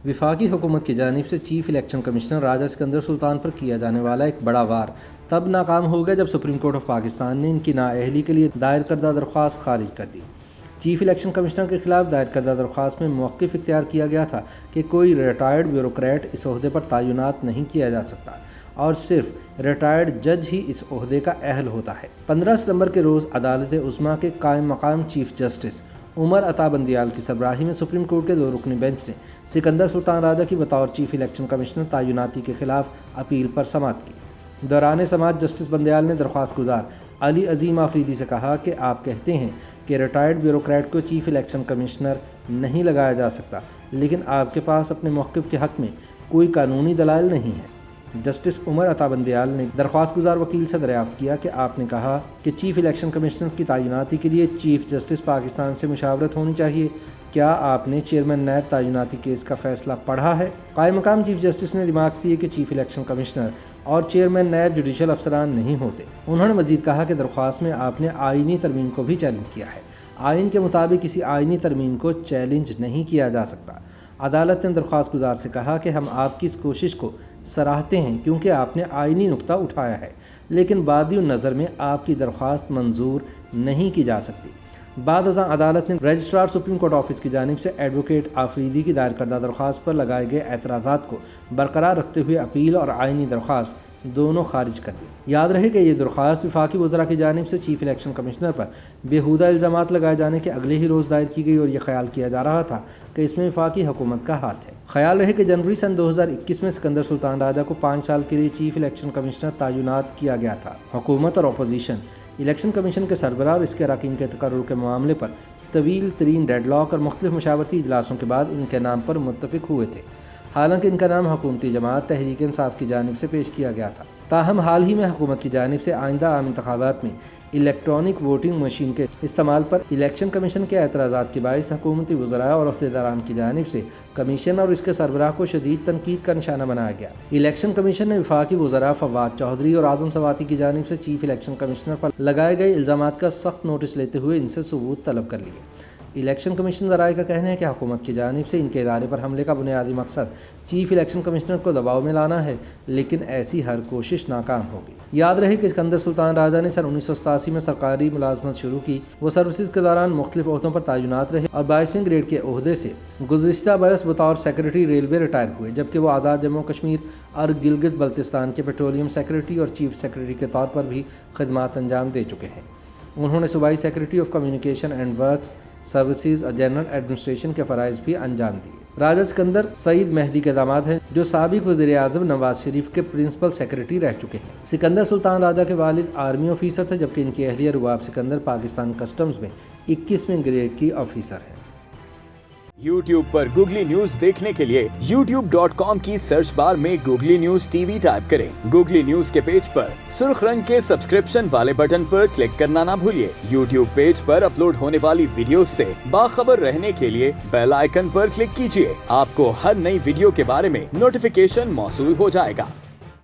وفاقی حکومت کی جانب سے چیف الیکشن کمشنر راجہ سکندر سلطان پر کیا جانے والا ایک بڑا وار تب ناکام ہو گیا جب سپریم کورٹ آف پاکستان نے ان کی نااہلی کے لیے دائر کردہ درخواست خارج کر دی۔ چیف الیکشن کمشنر کے خلاف دائر کردہ درخواست میں موقف اختیار کیا گیا تھا کہ کوئی ریٹائرڈ بیوروکریٹ اس عہدے پر تعینات نہیں کیا جا سکتا اور صرف ریٹائرڈ جج ہی اس عہدے کا اہل ہوتا ہے۔ 15 ستمبر کے روز عدالت عظمیٰ کے قائم مقام چیف جسٹس عمر عطا بندیال کی سربراہی میں سپریم کورٹ کے 2 رکنی بینچ نے سکندر سلطان راجہ کی بطور چیف الیکشن کمشنر تعیناتی کے خلاف اپیل پر سماعت کی۔ دوران سماعت جسٹس بندیال نے درخواست گزار علی عظیم آفریدی سے کہا کہ آپ کہتے ہیں کہ ریٹائرڈ بیوروکریٹ کو چیف الیکشن کمشنر نہیں لگایا جا سکتا، لیکن آپ کے پاس اپنے موقف کے حق میں کوئی قانونی دلائل نہیں ہے۔ جسٹس عمر عطا بندیال نے درخواست گزار وکیل سے دریافت کیا کہ آپ نے کہا کہ چیف الیکشن کمشنر کی تعیناتی کے لیے چیف جسٹس پاکستان سے مشاورت ہونی چاہیے، کیا آپ نے چیئرمین نیب تعیناتی کیس کا فیصلہ پڑھا ہے؟ قائم مقام چیف جسٹس نے ریمارکس دیے کہ چیف الیکشن کمشنر اور چیئرمین نیب جوڈیشل افسران نہیں ہوتے۔ انہوں نے مزید کہا کہ درخواست میں آپ نے آئینی ترمیم کو بھی چیلنج کیا ہے۔ آئین کے مطابق کسی آئینی ترمیم کو چیلنج نہیں کیا جا سکتا۔ عدالت نے درخواست گزار سے کہا کہ ہم آپ کی اس کوشش کو سراہتے ہیں کیونکہ آپ نے آئینی نقطہ اٹھایا ہے، لیکن بعد النظر میں آپ کی درخواست منظور نہیں کی جا سکتی۔ بعد ازاں عدالت نے رجسٹرار سپریم کورٹ آفس کی جانب سے ایڈوکیٹ آفریدی کی دائر کردہ درخواست پر لگائے گئے اعتراضات کو برقرار رکھتے ہوئے اپیل اور آئینی درخواست دونوں خارج کر دی۔ یاد رہے کہ یہ درخواست وفاقی وزراء کی جانب سے چیف الیکشن کمشنر پر بیہودہ الزامات لگائے جانے کے اگلے ہی روز دائر کی گئی اور یہ خیال کیا جا رہا تھا کہ اس میں وفاقی حکومت کا ہاتھ ہے۔ خیال رہے کہ جنوری سن 2021 میں سکندر سلطان راجہ کو 5 سال کے لیے چیف الیکشن کمشنر تعینات کیا گیا تھا۔ حکومت اور اپوزیشن الیکشن کمیشن کے سربراہ اور اس کے اراکین کے تقرر کے معاملے پر طویل ترین ڈیڈ لاک اور مختلف مشاورتی اجلاسوں کے بعد ان کے نام پر متفق ہوئے تھے، حالانکہ ان کا نام حکومتی جماعت تحریک انصاف کی جانب سے پیش کیا گیا تھا۔ تاہم حال ہی میں حکومت کی جانب سے آئندہ عام انتخابات میں الیکٹرانک ووٹنگ مشین کے استعمال پر الیکشن کمیشن کے اعتراضات کے باعث حکومتی وزراء اور عہدیداران کی جانب سے کمیشن اور اس کے سربراہ کو شدید تنقید کا نشانہ بنایا گیا۔ الیکشن کمیشن نے وفاقی وزراء فواد چودھری اور اعظم سواتی کی جانب سے چیف الیکشن کمشنر پر لگائے گئے الزامات کا سخت نوٹس لیتے ہوئے ان سے ثبوت طلب کر لیے۔ الیکشن کمیشن ذرائع کا کہنا ہے کہ حکومت کی جانب سے ان کے ادارے پر حملے کا بنیادی مقصد چیف الیکشن کمشنر کو دباؤ میں لانا ہے، لیکن ایسی ہر کوشش ناکام ہوگی۔ یاد رہے کہ سکندر سلطان راجہ نے سن 1987 میں سرکاری ملازمت شروع کی۔ وہ سروسز کے دوران مختلف عہدوں پر تعینات رہے اور 22ویں گریڈ کے عہدے سے گزشتہ برس بطور سیکرٹری ریلوے ریٹائر ہوئے، جبکہ وہ آزاد جموں کشمیر اور گلگت بلتستان کے پیٹرولیم سیکرٹری اور چیف سیکرٹری کے طور پر بھی خدمات انجام دے چکے ہیں۔ انہوں نے صوبائی secretary of communication and works services اور جنرل ایڈمنسٹریشن کے فرائض بھی انجام دیے۔ راجہ سکندر سعید مہدی کے داماد ہیں جو سابق وزیر اعظم نواز شریف کے پرنسپل سیکرٹری رہ چکے ہیں۔ سکندر سلطان راجہ کے والد آرمی آفیسر تھے، جبکہ ان کی اہلیہ رباب سکندر پاکستان کسٹمز میں 21ویں گریڈ کی آفیسر ہیں۔ YouTube پر گوگلی نیوز دیکھنے کے لیے youtube.com کی سرچ بار میں googly news T V type کریں۔ گوگلی نیوز کے پیج پر سرخ رنگ کے سبسکرپشن والے بٹن پر کلک کرنا نہ بھولیے۔ YouTube پیج پر اپلوڈ ہونے والی ویڈیوز سے باخبر رہنے کے لیے بیل آئیکن پر کلک کیجیے۔ آپ کو ہر نئی ویڈیو کے بارے میں نوٹیفیکیشن موصول ہو جائے گا۔